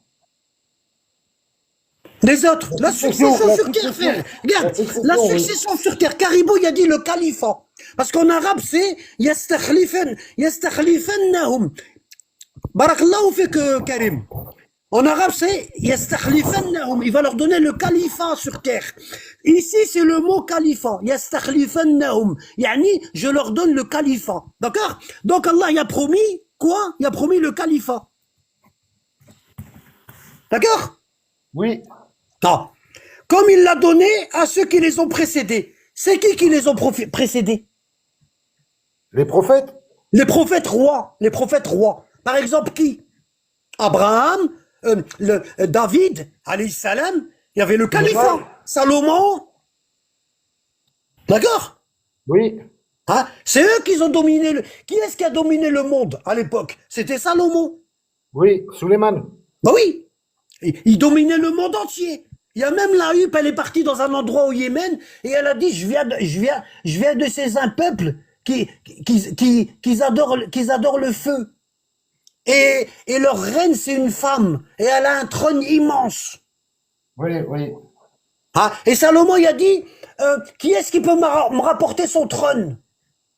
Les autres, la succession, succession la sur terre, succession. frère. Regarde, La succession, la oui. succession sur terre. Caribou, il a dit le califat. Parce qu'en arabe, c'est yastakhlifannahum. Barakallahu fik, Karim. En arabe, c'est yastakhlifannahum. Il va leur donner le califat sur terre. Ici, c'est le mot califat. Yastakhlifannahum. Yani, je leur donne le califat. D'accord? Donc Allah, il a promis quoi? Il a promis le califat. D'accord? Oui, Ah. Comme il l'a donné à ceux qui les ont précédés. C'est qui les ont précédés? les prophètes. Les prophètes rois. Les prophètes rois. Par exemple, qui? Abraham, David, alayhi salam. Il y avait le califat. Salomon. D'accord? Oui, Hein? C'est eux qui ont dominé le... Qui est-ce qui a dominé le monde à l'époque? C'était Salomon. oui, Suleiman. Bah oui. Il dominait le monde entier. Il y a même la huppe, elle est partie dans un endroit au Yémen et elle a dit je viens de ces un peuple qui adorent le feu. Et leur reine c'est une femme et elle a un trône immense. Oui, oui. Ah, et Salomon il a dit qui est-ce qui peut me rapporter son trône?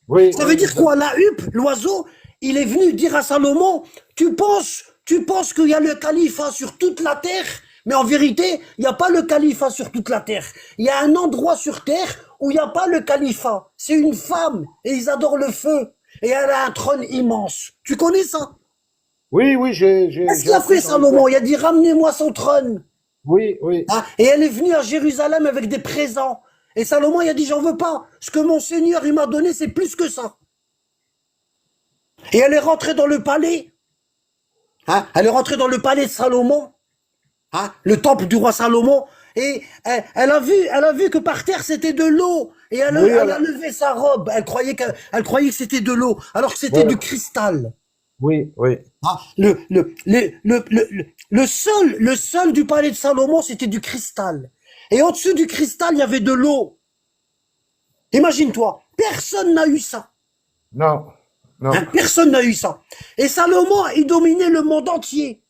Oui, Ça veut dire quoi? La huppe, l'oiseau, il est venu dire à Salomon, tu penses qu'il y a le califat sur toute la terre, mais en vérité, il n'y a pas le califat sur toute la terre. Il y a un endroit sur terre où il n'y a pas le califat. C'est une femme, et ils adorent le feu, et elle a un trône immense. Tu connais ça? Oui, oui, j'ai. Qu'est-ce qu'il a fait Salomon? Il a dit, ramenez-moi son trône. Oui, oui. Ah, et elle est venue à Jérusalem avec des présents. Et Salomon, il a dit, j'en veux pas. Ce que mon Seigneur, il m'a donné, c'est plus que ça. Et elle est rentrée dans le palais. Hein, elle est rentrée dans le palais de Salomon. Hein, le temple du roi Salomon. Et elle a vu que par terre, c'était de l'eau. Et elle a levé sa robe. Elle croyait que c'était de l'eau. Alors que c'était du cristal. Oui, oui. Ah, le sol du palais de Salomon, c'était du cristal. Et au-dessus du cristal, il y avait de l'eau. Imagine-toi, personne n'a eu ça. Non, non. Hein, personne n'a eu ça. Et Salomon, il dominait le monde entier.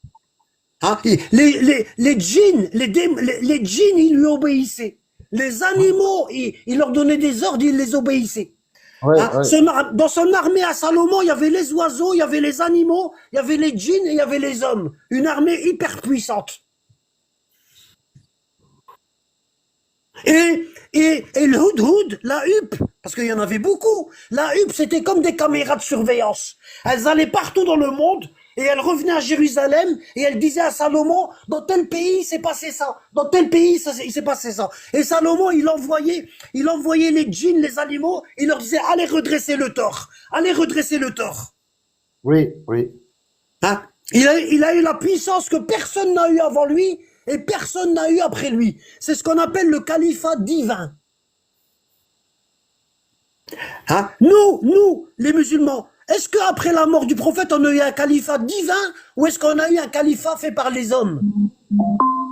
Hein, les djinns, les djinns, ils lui obéissaient. Les animaux, il leur donnait des ordres, ils les obéissaient. Ouais, Hein, ouais. dans son armée à Salomon, il y avait les oiseaux, il y avait les animaux, il y avait les djinns et il y avait les hommes. Une armée hyper puissante. Et le hudhud, la huppe, parce qu'il y en avait beaucoup, la huppe c'était comme des caméras de surveillance. Elles allaient partout dans le monde et elles revenaient à Jérusalem et elles disaient à Salomon, dans tel pays il s'est passé ça, dans tel pays il s'est passé ça. Et Salomon il envoyait les djinns, les animaux, il leur disait allez redresser le tort, allez redresser le tort. Oui, oui. Hein? Il a eu la puissance que personne n'a eu avant lui et personne n'a eu après lui. C'est ce qu'on appelle le califat divin. Hein? Nous, les musulmans, est-ce qu'après la mort du prophète, on a eu un califat divin ou est-ce qu'on a eu un califat fait par les hommes?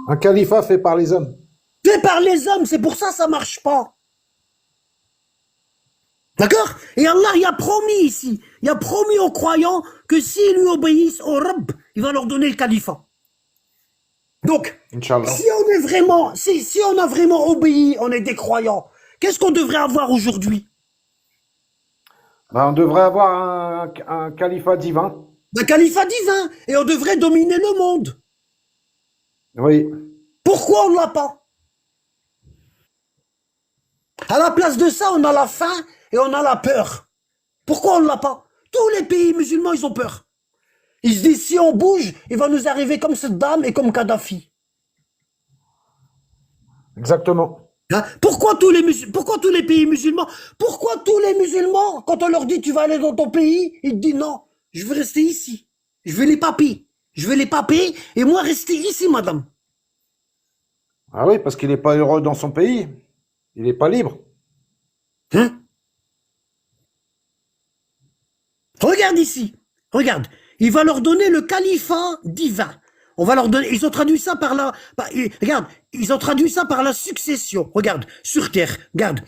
Un califat fait par les hommes. Fait par les hommes, c'est pour ça que ça marche pas. D'accord? Et Allah, il a promis ici. il a promis aux croyants que s'ils lui obéissent au Rabb, il va leur donner le califat. Donc, Inch'Allah. si on est vraiment, si on a vraiment obéi, on est des croyants, qu'est-ce qu'on devrait avoir aujourd'hui? Ben, on devrait avoir un califat divin. Un califat divin, et on devrait dominer le monde. Oui. Pourquoi on ne l'a pas? À la place de ça, on a la faim et on a la peur. Pourquoi on ne l'a pas? Tous les pays musulmans, ils ont peur. Ils se disent, si on bouge, il va nous arriver comme Saddam et comme Kadhafi. Exactement. Hein? Pourquoi tous les pays musulmans, pourquoi tous les musulmans, quand on leur dit tu vas aller dans ton pays, ils te disent non, je veux rester ici. Je veux les papiers. Je veux les papiers et moi rester ici, madame. Ah oui, parce qu'il n'est pas heureux dans son pays. Il n'est pas libre. Hein? Regarde ici. Regarde. Il va leur donner le califat divin. On va leur donner, ils ont traduit ça regarde, ils ont traduit ça par la succession. Regarde, sur terre, regarde.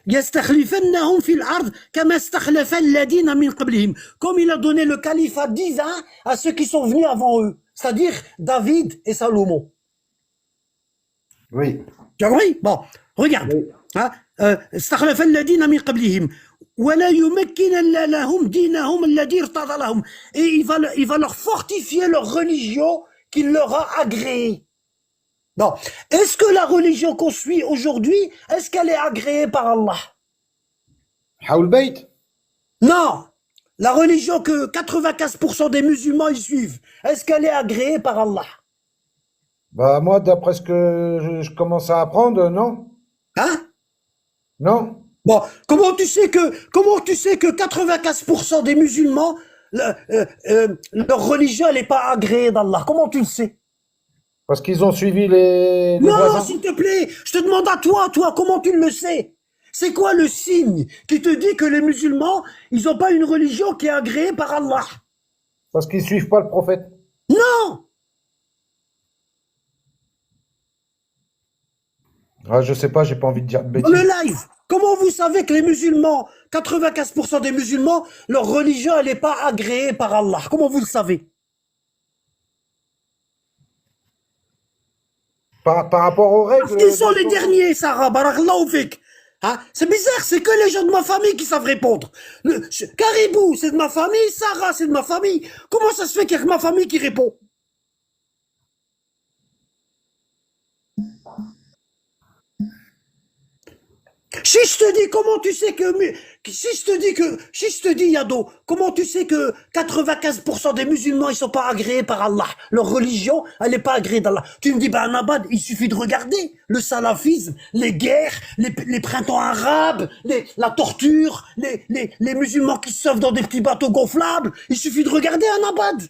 يستخلفنهم في الأرض كما استخلف الذين من قبلهم. Comme il a donné le califat divin à ceux qui sont venus avant eux. C'est-à-dire David et Salomon. Oui. Tu as compris? Bon, regarde. Oui. Hein? استخلف الذين من قبلهم ولا يمكنن لهم دينهم الذي ارتضى لهم. Et il va leur fortifier leur religion qu'il leur a agréée. Bon, est-ce que la religion qu'on suit aujourd'hui, est-ce qu'elle est agréée par Allah? Haoul Beit. Non. La religion que 95% des musulmans y suivent, est-ce qu'elle est agréée par Allah? Bah, moi, d'après ce que je commence à apprendre, non. Hein? Non. Bon, comment tu sais que 95% des musulmans, leur religion, elle n'est pas agréée d'Allah? Comment tu le sais? Parce qu'ils ont suivi les Non, voisins. s'il te plaît, je te demande à toi, comment tu le sais? C'est quoi le signe qui te dit que les musulmans, ils n'ont pas une religion qui est agréée par Allah? Parce qu'ils suivent pas le prophète. Non! Ah, je sais pas, j'ai pas envie de dire de Dans le bêtises. live, comment vous savez que les musulmans, 95% des musulmans, leur religion, elle n'est pas agréée par Allah? Comment vous le savez? Par rapport aux règles. Parce qu'ils sont les derniers, Sarah, barakallahu fik. Hein? C'est bizarre, c'est que les gens de ma famille qui savent répondre. Caribou, c'est de ma famille, Sarah, c'est de ma famille. Comment ça se fait qu'il y a que ma famille qui répond? Si je te dis, comment tu sais si je te dis, Yado, comment tu sais que 95% des musulmans, ils sont pas agréés par Allah? Leur religion, elle n'est pas agréée d'Allah. Tu me dis, ben, Nabad, il suffit de regarder le salafisme, les guerres, les printemps arabes, la torture, les musulmans qui se sauvent dans des petits bateaux gonflables. Il suffit de regarder un Nabad.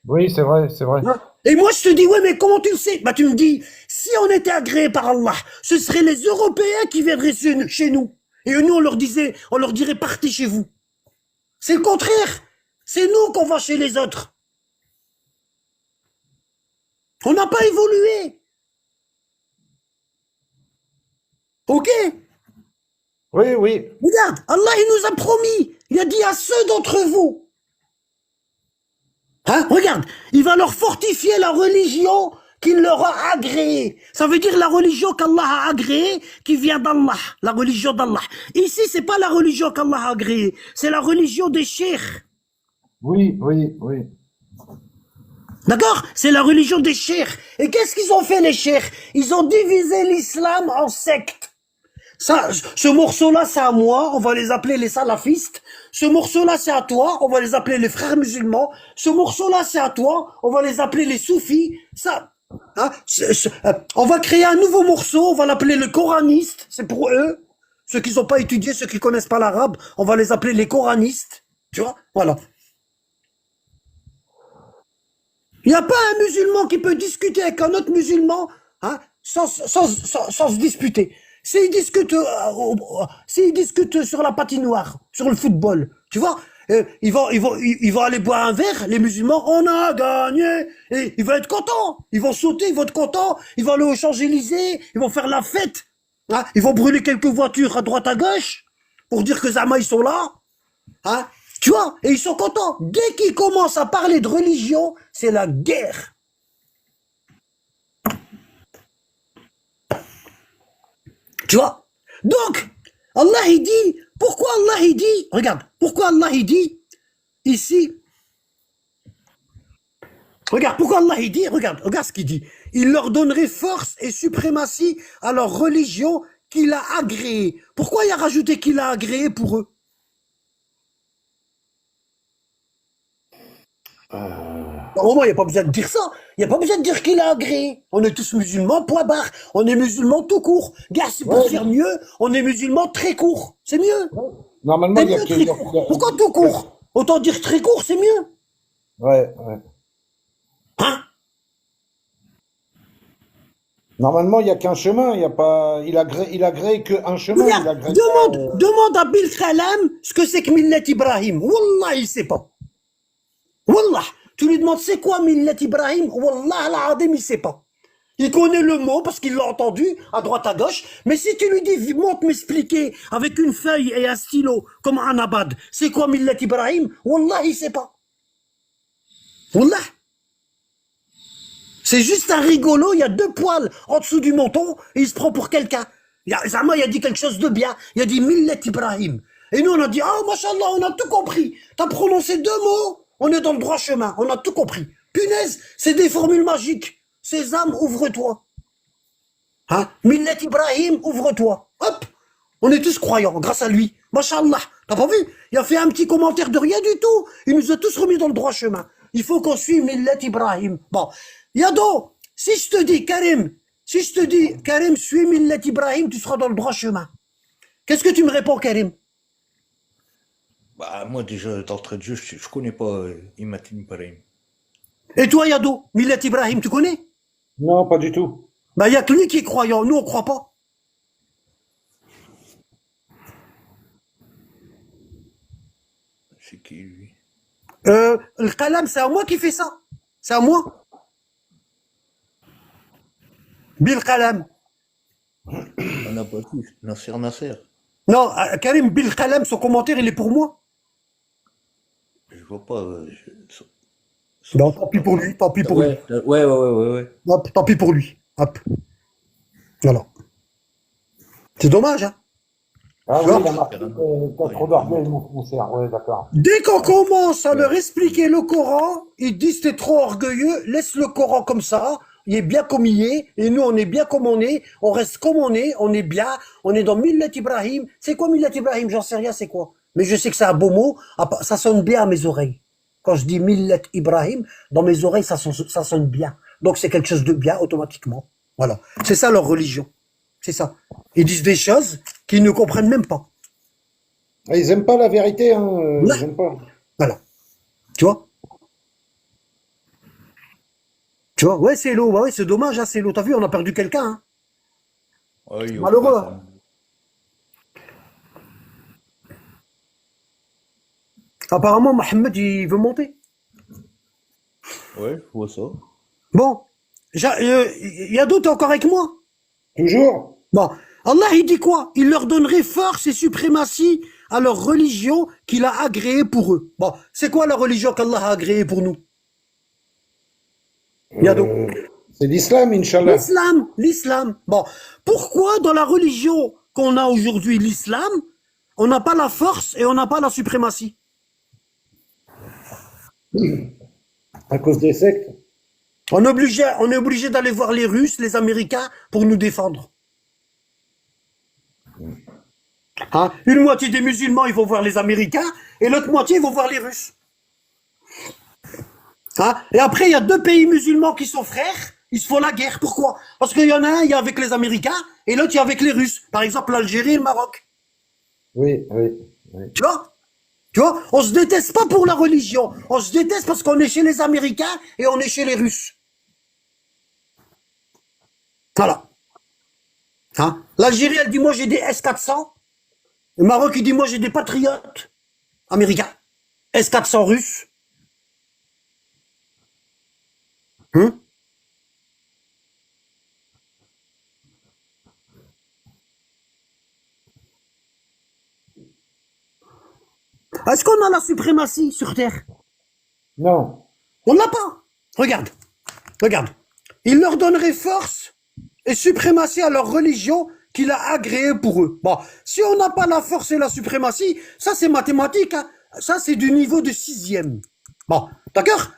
Oui, c'est vrai, c'est vrai. Et moi, je te dis, ouais, mais comment tu le sais? Bah, tu me dis, si on était agréé par Allah, ce seraient les Européens qui viendraient chez nous. Et nous, on leur dirait, partez chez vous. C'est le contraire. C'est nous qu'on va chez les autres. On n'a pas évolué. Ok? Oui, oui. Regarde, Allah, il nous a promis. Il a dit à ceux d'entre vous. Hein? Regarde, il va leur fortifier la religion qu'il leur a agréée. Ça veut dire la religion qu'Allah a agréée qui vient d'Allah, la religion d'Allah. Ici, c'est pas la religion qu'Allah a agréée, c'est la religion des cheikhs. Oui, oui, oui. D'accord? C'est la religion des cheikhs. Et qu'est-ce qu'ils ont fait les cheikhs? Ils ont divisé l'islam en sectes. Ça, ce morceau-là, c'est à moi, on va les appeler les salafistes. Ce morceau-là, c'est à toi, on va les appeler les frères musulmans. Ce morceau-là, c'est à toi, on va les appeler les soufis. Ça, hein, on va créer un nouveau morceau, on va l'appeler le coraniste. C'est pour eux, ceux qui n'ont pas étudié, ceux qui connaissent pas l'arabe, on va les appeler les coranistes. Tu vois, voilà. Il n'y a pas un musulman qui peut discuter avec un autre musulman, hein, sans se disputer. S'ils discutent sur la patinoire, sur le football, tu vois, ils vont aller boire un verre, les musulmans, on a gagné, et ils vont être contents, ils vont sauter, ils vont être contents, ils vont aller aux Champs-Élysées, ils vont faire la fête, hein, ils vont brûler quelques voitures à droite à gauche, pour dire que Zama, ils sont là, hein. Tu vois, et ils sont contents. Dès qu'ils commencent à parler de religion, c'est la guerre. Tu vois? Donc, Allah il dit, pourquoi Allah il dit, regarde, pourquoi Allah il dit, ici, regarde, pourquoi Allah il dit, regarde ce qu'il dit. Il leur donnerait force et suprématie à leur religion qu'il a agréée. Pourquoi il a rajouté qu'il a agréé pour eux? Normalement, il n'y a pas besoin de dire ça. Il n'y a pas besoin de dire qu'il a agréé. On est tous musulmans, point barre. On est musulmans tout court. Gars, c'est pour Ouais, faire mieux, on est musulmans très court. C'est mieux. normalement, C'est il y a mieux que. très court. Pourquoi tout court? Autant dire très court, c'est mieux. Ouais, ouais. Hein? Normalement, il n'y a qu'un chemin. Il y a pas. Il agrée qu'un chemin. Il Regarde, agrée pas. demande à Bill Khalam ce que c'est que Millet Ibrahim. Wallah, il sait pas. Wallah. Tu lui demandes c'est quoi Millet Ibrahim? Wallah, al-Adim, il sait pas. Il connaît le mot parce qu'il l'a entendu à droite à gauche. Mais si tu lui dis, monte m'expliquer avec une feuille et un stylo, comme un abad, c'est quoi Millet Ibrahim? Wallah, il sait pas. Wallah. C'est juste un rigolo, il y a deux poils en dessous du menton et il se prend pour quelqu'un. Zama, il a dit quelque chose de bien. Il a dit Millet Ibrahim. Et nous, on a dit, ah, machallah, on a tout compris. T'as prononcé deux mots, on est dans le droit chemin. On a tout compris. Punaise, c'est des formules magiques. Sésame, ouvre-toi. Hein? Millet Ibrahim, ouvre-toi. Hop! On est tous croyants, grâce à lui. Machallah. T'as pas vu? Il a fait un petit commentaire de rien du tout. Il nous a tous remis dans le droit chemin. Il faut qu'on suive Millet Ibrahim. Bon. Yado, si je te dis, Karim, suis Millet Ibrahim, tu seras dans le droit chemin. Qu'est-ce que tu me réponds, Karim? Bah, moi, déjà, d'entrée de jeu, je connais pas Imatin Ibrahim. Et toi, Yado, Millet Ibrahim, tu connais? Non, pas du tout. Bah, il y a que lui qui est croyant. Nous, on croit pas. C'est qui, lui? Le Kalam, c'est à moi qui fait ça. C'est à moi. Bil Kalam. On n'a pas tous. Nasser Nasser. Non, Karim, Bil Kalam, son commentaire, il est pour moi. Je vois pas. Non, tant pis pour lui, tant pis pour lui. Ouais. Hop, tant pis pour lui. Hop. Voilà. C'est dommage, hein. Ah Tu oui, vois? il a marqué t'as trop d'orgueil, mon frère. Ouais, d'accord. Dès qu'on commence à leur expliquer le Coran, ils disent t'es trop orgueilleux, laisse le Coran comme ça, il est bien comme il est, et nous on est bien comme on reste comme on est bien, on est dans Millet Ibrahim. C'est quoi Millet Ibrahim? J'en sais rien, c'est quoi? Mais je sais que c'est un beau mot, ça sonne bien à mes oreilles. Quand je dis Millet Ibrahim, dans mes oreilles ça sonne bien. Donc c'est quelque chose de bien automatiquement. Voilà. C'est ça leur religion. C'est ça. Ils disent des choses qu'ils ne comprennent même pas. Ah, ils aiment pas la vérité, hein. Là. Ils aiment pas. Voilà. Tu vois? Tu vois? Ouais, c'est l'eau. Ouais, c'est dommage, hein, c'est l'eau. T'as vu, on a perdu quelqu'un, hein. Ouais, yo, Malheureux, hein. Apparemment, Mohamed, il veut monter. Ouais, je vois ça. Bon. Yado, t'es encore avec moi? Toujours. Bon. Allah, il dit quoi? Il leur donnerait force et suprématie à leur religion qu'il a agréée pour eux. Bon. C'est quoi la religion qu'Allah a agréée pour nous? Yado. C'est l'islam, Inch'Allah. L'islam. Bon, pourquoi dans la religion qu'on a aujourd'hui, l'islam, on n'a pas la force et on n'a pas la suprématie? À cause des sectes. On est obligé d'aller voir les Russes, les Américains pour nous défendre. Hein? Une moitié des musulmans, ils vont voir les Américains et l'autre moitié, ils vont voir les Russes. Hein? Et après, il y a deux pays musulmans qui sont frères, ils se font la guerre. Pourquoi? Parce qu'il y en a un, il y a avec les Américains, et l'autre, il y a avec les Russes. Par exemple, l'Algérie et le Maroc. Oui. Tu vois? Tu vois? On se déteste pas pour la religion. On se déteste parce qu'on est chez les Américains et on est chez les Russes. Voilà. Hein? L'Algérie, elle dit, moi, j'ai des S-400. Le Maroc, il dit, moi, j'ai des patriotes américains. S-400 russes. Hein? Est-ce qu'on a la suprématie sur Terre? Non. On l'a pas. Regarde. Regarde. Il leur donnerait force et suprématie à leur religion qu'il a agréée pour eux. Bon, si on n'a pas la force et la suprématie, ça c'est mathématique, hein. Ça c'est du niveau de 6e. Bon, d'accord.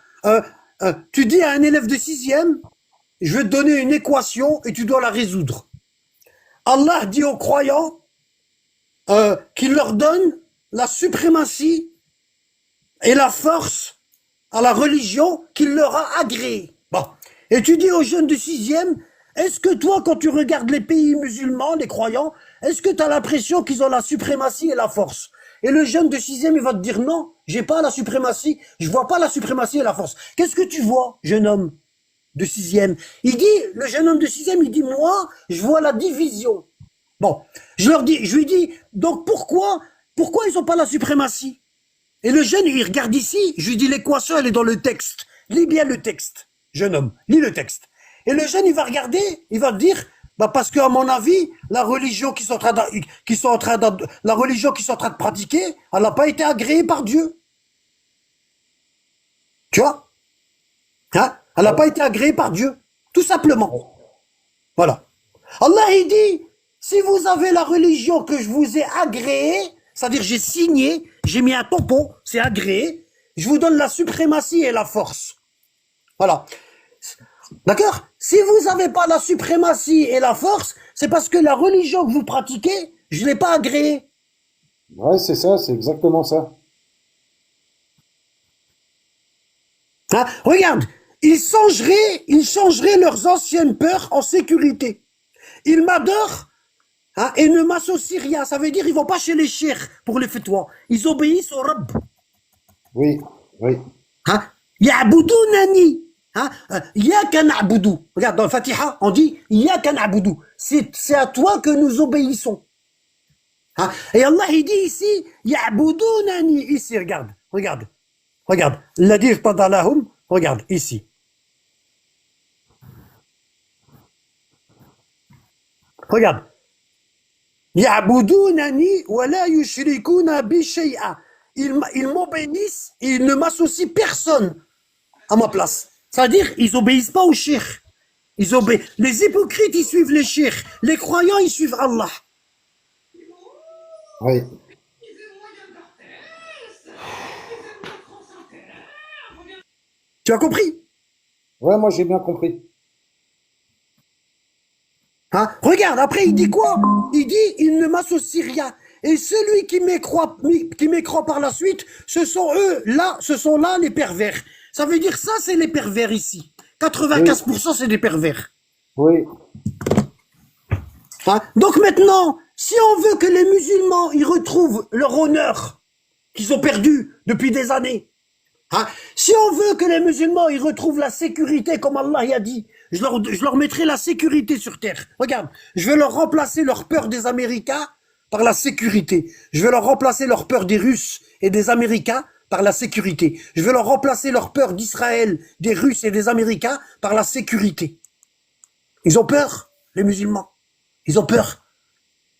Tu dis à un élève de 6e, je vais te donner une équation et tu dois la résoudre. Allah dit aux croyants qu'il leur donne la suprématie et la force à la religion qu'il leur a agréée. Bon. Et tu dis aux jeunes de 6e, est-ce que toi, quand tu regardes les pays musulmans, les croyants, est-ce que tu as l'impression qu'ils ont la suprématie et la force? Et le jeune de 6e, il va te dire non, j'ai pas la suprématie, je vois pas la suprématie et la force. Qu'est-ce que tu vois, jeune homme de 6e? Il dit, le jeune homme de 6e, il dit, moi, je vois la division. Bon, je lui dis, donc pourquoi ils ont pas la suprématie? Et le jeune, il regarde ici, je lui dis, l'équation, elle est dans le texte. Lis bien le texte, jeune homme, lis le texte. Et le jeune, il va regarder, il va dire, bah parce qu'à mon avis, la religion qu'ils sont en train de pratiquer, elle n'a pas été agréée par Dieu. Tu vois? Hein? Elle n'a pas été agréée par Dieu. Tout simplement. Voilà. Allah, il dit, si vous avez la religion que je vous ai agréée, c'est-à-dire j'ai signé, j'ai mis un tampon, c'est agréé, je vous donne la suprématie et la force. Voilà. D'accord? Si vous n'avez pas la suprématie et la force, c'est parce que la religion que vous pratiquez, je ne l'ai pas agréée. Ouais, c'est ça, c'est exactement ça. Hein? Regarde, ils changeraient leurs anciennes peurs en sécurité. Ils m'adorent, hein, et ne m'associent rien. Ça veut dire ils vont pas chez les cheikhs pour les fatwas. Ils obéissent au Rabb. Oui, oui. Hein? Ya'budunani. Hein? Yaka na'budu. Regarde, dans le Fatiha, on dit Yaka na'budu. C'est à toi que nous obéissons. Hein? Et Allah, il dit ici Ya'budunani. Ici, regarde. Regarde. L'adi fadalahum. Regarde, ici. Regarde. Ya'budunani wa la yushrikuna bi shay'a. Ils m'obéissent et ils ne m'associent personne à ma place. C'est-à-dire, ils obéissent pas aux cheikhs. Les hypocrites, ils suivent les cheikhs. Les croyants, ils suivent Allah. Oui. Tu as compris? Ouais, moi j'ai bien compris. Hein? Regarde, après, il dit quoi? Il dit, il ne m'associe rien. Et celui qui m'écroit par la suite, ce sont là les pervers. Ça veut dire ça, c'est les pervers ici. 95% c'est des pervers. Oui. Hein? Donc maintenant, si on veut que les musulmans ils retrouvent leur honneur qu'ils ont perdu depuis des années, hein? Si on veut que les musulmans ils retrouvent la sécurité comme Allah y a dit, je leur mettrai la sécurité sur terre. Regarde, je vais leur remplacer leur peur des Américains par la sécurité. Je vais leur remplacer leur peur des Russes et des Américains par la sécurité. Je vais leur remplacer leur peur d'Israël, des Russes et des Américains par la sécurité. Ils ont peur, les musulmans. Ils ont peur.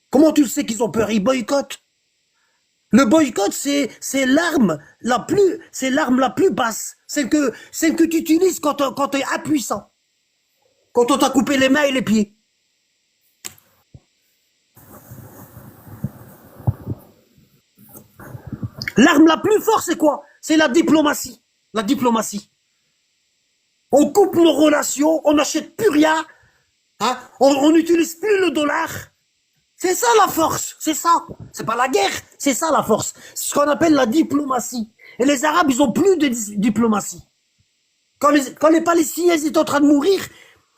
Comment tu le sais qu'ils ont peur? Ils boycottent. Le boycott, c'est l'arme la plus basse. Celle que tu utilises quand tu es impuissant. Quand on t'a coupé les mains et les pieds. L'arme la plus forte, c'est quoi? C'est la diplomatie. La diplomatie. On coupe nos relations, on n'achète plus rien, hein? On n'utilise plus le dollar. C'est ça la force, c'est ça. C'est pas la guerre, c'est ça la force. C'est ce qu'on appelle la diplomatie. Et les Arabes, ils ont plus de diplomatie. Quand les Palestiniens étaient en train de mourir,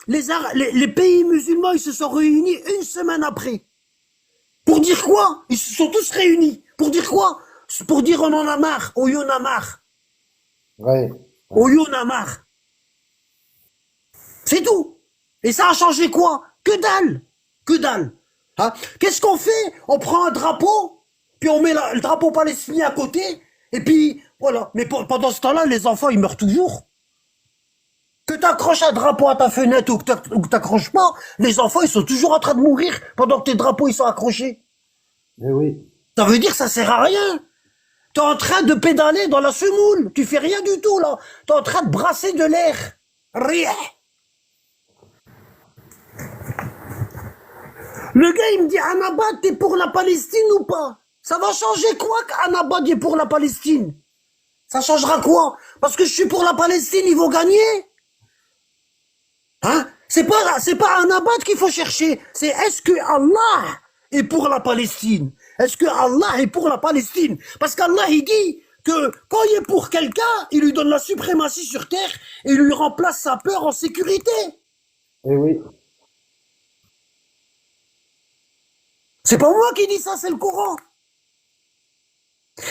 les pays musulmans, ils se sont réunis une semaine après. Pour dire quoi? Ils se sont tous réunis. Pour dire quoi? Pour dire on en a marre, on y en a marre. Ouais. On y en a marre. C'est tout. Et ça a changé quoi? Que dalle. Que dalle. Hein? Qu'est-ce qu'on fait? On prend un drapeau, puis on met le drapeau palestinien à côté, et puis voilà. Mais pendant ce temps-là, les enfants, ils meurent toujours. Que t'accroches un drapeau à ta fenêtre ou que t'accroches pas, les enfants, ils sont toujours en train de mourir pendant que tes drapeaux, ils sont accrochés. Eh oui. Ça veut dire que ça sert à rien. T'es en train de pédaler dans la semoule. Tu fais rien du tout, là. T'es en train de brasser de l'air. Rien. Le gars, il me dit, Anabad, t'es pour la Palestine ou pas? Ça va changer quoi qu'Anabad est pour la Palestine? Ça changera quoi? Parce que je suis pour la Palestine, ils vont gagner? Hein? C'est pas Anabad qu'il faut chercher. C'est est-ce que Allah est pour la Palestine? Est-ce que Allah est pour la Palestine? Parce qu'Allah, il dit que quand il est pour quelqu'un, il lui donne la suprématie sur terre et il lui remplace sa peur en sécurité. Eh oui. C'est pas moi qui dis ça, c'est le Coran.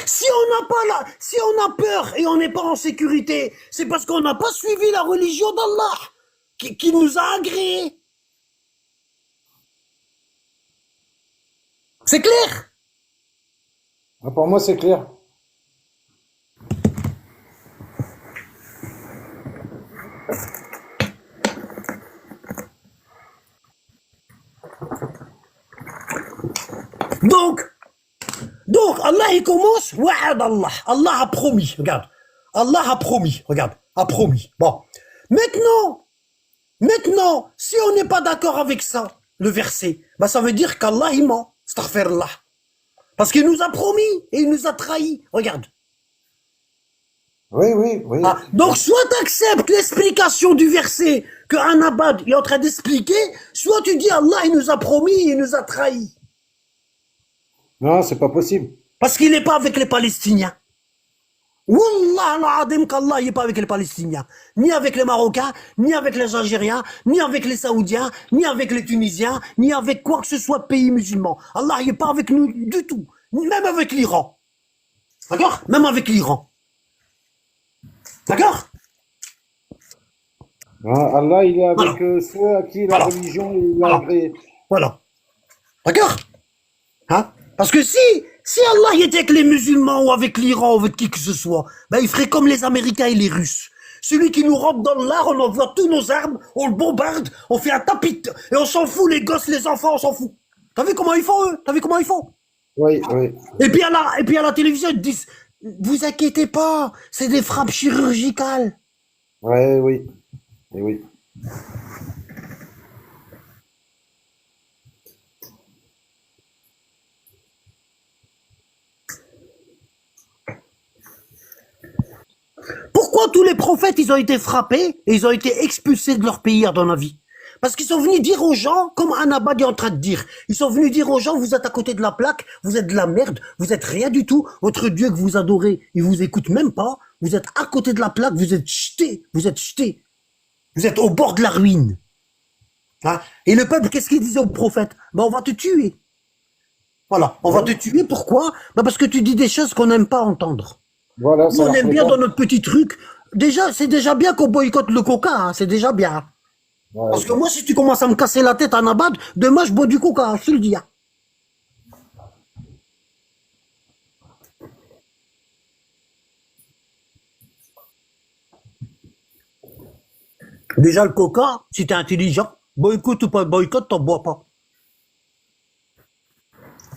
Si on a peur et on n'est pas en sécurité, c'est parce qu'on n'a pas suivi la religion d'Allah qui nous a agréés. C'est clair? Ah, pour moi, c'est clair. Donc, Allah, il commence, wa'ad Allah. Allah a promis, regarde. Allah a promis, regarde, a promis. Bon. Maintenant, si on n'est pas d'accord avec ça, le verset, bah, ça veut dire qu'Allah, il ment. Astaghfirullah. Parce qu'il nous a promis et il nous a trahis. Regarde. Oui, oui, oui. Ah, donc, soit tu acceptes l'explication du verset que Anabad est en train d'expliquer, soit tu dis Allah, il nous a promis et il nous a trahis. Non, c'est pas possible. Parce qu'il n'est pas avec les Palestiniens. Wallah al-Adim qu'Allah n'est pas avec les Palestiniens. Ni avec les Marocains, ni avec les Algériens, ni avec les Saoudiens, ni avec les Tunisiens, ni avec quoi que ce soit de pays musulmans. Allah n'est pas avec nous du tout. Même avec l'Iran. D'accord? Même avec l'Iran. D'accord? Ah, Allah, il est avec Voilà. ceux à qui la Voilà. religion il a Voilà. agréé. Voilà. D'accord? Hein? Parce que si Allah y était avec les musulmans ou avec l'Iran ou avec qui que ce soit, ben il ferait comme les Américains et les Russes. Celui qui nous rentre dans l'art, on envoie tous nos armes, on le bombarde, on fait un tapis et on s'en fout, les gosses, les enfants, on s'en fout. T'as vu comment ils font eux? T'as vu comment ils font? Oui, oui. Et puis à la télévision, ils te disent, vous inquiétez pas, c'est des frappes chirurgicales. Ouais, oui. Eh oui. Pourquoi tous les prophètes, ils ont été frappés et ils ont été expulsés de leur pays dans la vie? Parce qu'ils sont venus dire aux gens, comme Anabad est en train de dire, ils sont venus dire aux gens, vous êtes à côté de la plaque, vous êtes de la merde, vous êtes rien du tout, votre Dieu que vous adorez, il vous écoute même pas, vous êtes à côté de la plaque, vous êtes jetés, vous êtes au bord de la ruine. Hein? Et le peuple, qu'est-ce qu'il disait aux prophètes? Ben, on va te tuer. Voilà, on va te tuer, pourquoi? Ben, parce que tu dis des choses qu'on n'aime pas entendre. Voilà, Nous, ça on leur aime plaît bien pas. dans notre petit truc. Déjà, c'est déjà bien qu'on boycotte le coca, hein, c'est déjà bien. Ouais. Parce que moi, si tu commences à me casser la tête en abad, demain, je bois du coca, hein, je te le dis. Hein. Déjà, le coca, si t'es intelligent, boycott ou pas boycott, t'en bois pas.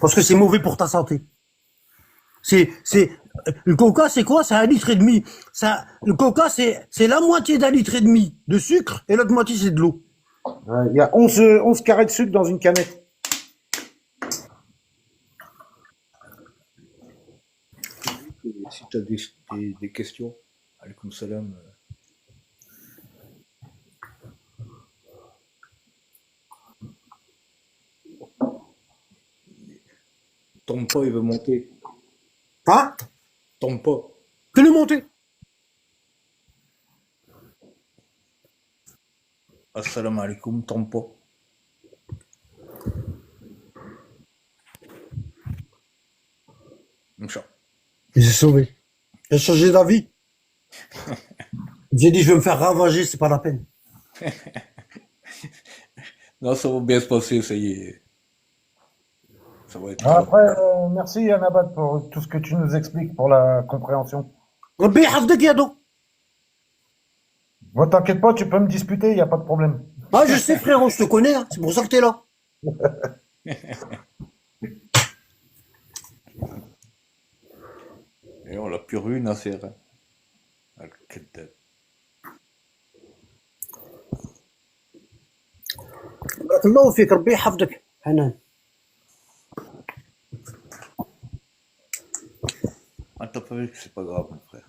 Parce que c'est mauvais pour ta santé. Le coca, c'est quoi? C'est 1,5 litre. Le coca, c'est la moitié d'1,5 litre de sucre et l'autre moitié, c'est de l'eau. Ouais, il y a 11 carrés de sucre dans une canette. Si tu as des questions, alaykoum salam. Tombe pas, il veut monter. Hein? Tombe pas. Que le monter. Assalamu alaikum, tombe pas. Inch'Allah. J'ai sauvé. J'ai changé d'avis. J'ai dit, je vais me faire ravager, c'est pas la peine. Non, ça va bien se passer, ça y est. Ça va être. Après, merci Anabad pour tout ce que tu nous expliques, pour la compréhension. Rabbi yahfadek ya do. Bon, t'inquiète pas, tu peux me disputer, il n'y a pas de problème. Ah, je sais, frérot, je te connais, hein, c'est pour ça que t'es là. Et on l'a plus revu, Nasser. Hein. الكذاب. بارك الله فيك، ربي يحفظك حنان. Ah, t'as pas vu que c'est pas grave, mon frère.